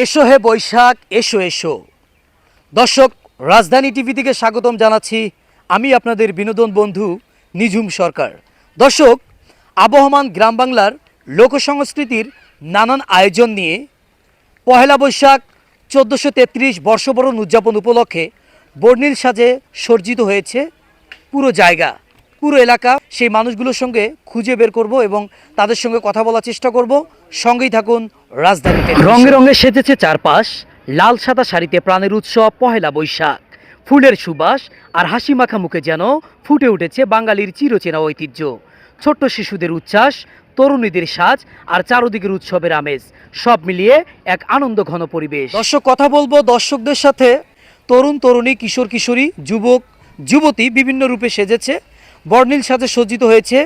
এসো হে বৈশাখ এসো এসো। দর্শক, রাজধানী টিভি থেকে স্বাগতম জানাচ্ছি। আমি আপনাদের বিনোদন বন্ধু নিঝুম সরকার। দর্শক, আবহমান গ্রাম বাংলার লোকসংস্কৃতির নানান আয়োজন নিয়ে পহেলা বৈশাখ 1433 বর্ষবরণ উদযাপন উপলক্ষে বর্ণিল সাজে সজ্জিত হয়েছে পুরো জায়গা, পুরো এলাকা। সেই মানুষগুলোর সঙ্গে খুঁজে বের করব এবং তাদের সঙ্গে কথা বলার চেষ্টা করব। সঙ্গেই থাকুন রাজধানী টেলিভিশন। রঙে রঙে সেজেছে চারপাশ, লাল সাদা শাড়িতে প্রাণের উৎসব পহেলা বৈশাখ। ফুলের সুবাস আর হাসি মাখা মুখে যেন ফুটে উঠেছে বাঙালির চিরচেনা ঐতিহ্য। ছোট্ট শিশুদের উচ্ছ্বাস, তরুণীদের সাজ আর চারদিকের উৎসবের আমেজ, সব মিলিয়ে এক আনন্দ ঘন পরিবেশ। দর্শক, কথা বলবো দর্শকদের সাথে। তরুণ তরুণী, কিশোর কিশোরী, যুবক যুবতী বিভিন্ন রূপে সেজেছে, বর্ণিল সাজে সজ্জিত হয়েছে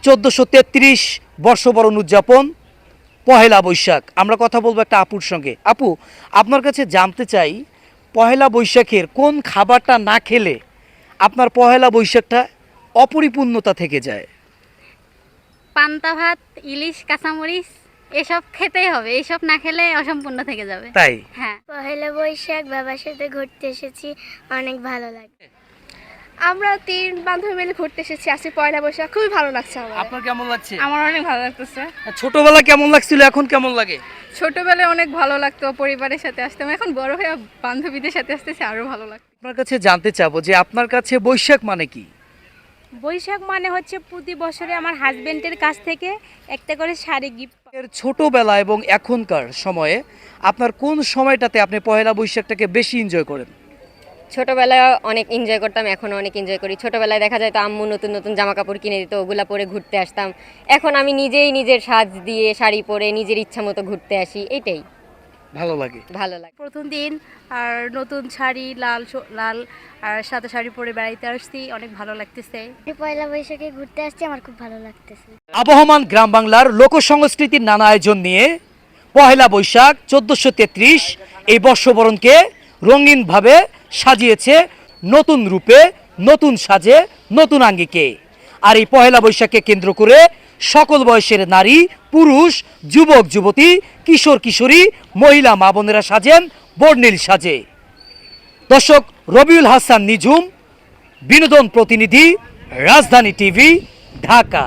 1433 বর্ষবরণ উদযাপন পহেলা বৈশাখ। আমরা কথা বলবো একটা আপুর সঙ্গে। আপু, আপনার কাছে জানতে চাই, পহেলা বৈশাখের কোন খাবারটা না খেলে আপনার পহেলা বৈশাখটা অপরিপূর্ণতা থেকে যায়? পান্তা ভাত, ইলিশ, কাঁচামরিচ এসব খেতেই হবে, এসব না খেলে অসম্পূর্ণ থেকে যাবে। তাই হ্যাঁ, পহেলা বৈশাখ বাবার সাথে ঘুরতে এসেছি, অনেক ভালো লাগে। আমরা 3 বান্ধবী মিলে ঘুরতে এসেছি আজকে পয়লা বৈশাখ, খুবই ভালো লাগছে আমার। আপনার কেমন লাগছে? আমার অনেক ভালো লাগতেছে। ছোটবেলা কেমন লাগছিল, এখন কেমন লাগে? ছোটবেলায় অনেক ভালো লাগতো, পরিবারের সাথে আসতাম, এখন বড় হয়ে বান্ধবীদের সাথে আসতেছে, আরো ভালো লাগতো। আপনার কাছে জানতে চাবো যে আপনার কাছে বৈশাখ মানে কি? বৈশাখ মানে হচ্ছে প্রতি বছরে আমার হাজবেন্ডের কাছ থেকে একটা করে শাড়ি গিফট। এর ছোটবেলা এবং এখনকার সময়ে আপনার কোন সময়টাতে আপনি পহেলা বৈশাখটাকে বেশি এনজয় করেন? ছোটবেলায় অনেক এনজয় করতাম, এখনও অনেক এনজয় করি। ছোটবেলায় দেখা যায় তো আম্মু নতুন নতুন জামা কাপড় কিনে দিত, ওগুলা পরে ঘুরতে আসতাম। এখন আমি নিজেই নিজের সাজ দিয়ে শাড়ি পরে নিজের ইচ্ছা মতো ঘুরতে আসি, এটাই ভালো লাগে। ভালো লাগে। প্রথম দিন আর নতুন শাড়ি লাল আর সাদা শাড়ি পরে বেড়াইতে আসছি, অনেক ভালো লাগতেছে। পয়লা বৈশাখে ঘুরতে আসছি, আমার খুব ভালো লাগতেছে। আবহমান গ্রাম বাংলার লোক সংস্কৃতির নানা আয়োজন নিয়ে পহেলা বৈশাখ 1433 এই বর্ষবরণকে রঙিনভাবে সাজিয়েছে নতুন রূপে, নতুন সাজে, নতুন আঙ্গিকে। আর এই পহেলা বৈশাখকে কেন্দ্র করে সকল বয়সের নারী, পুরুষ, যুবক যুবতী, কিশোর কিশোরী, মহিলা মা বোনেরা সাজেন বর্ণিল সাজে। দর্শক, রবিউল হাসান নিঝুম, বিনোদন প্রতিনিধি, রাজধানী টিভি, ঢাকা।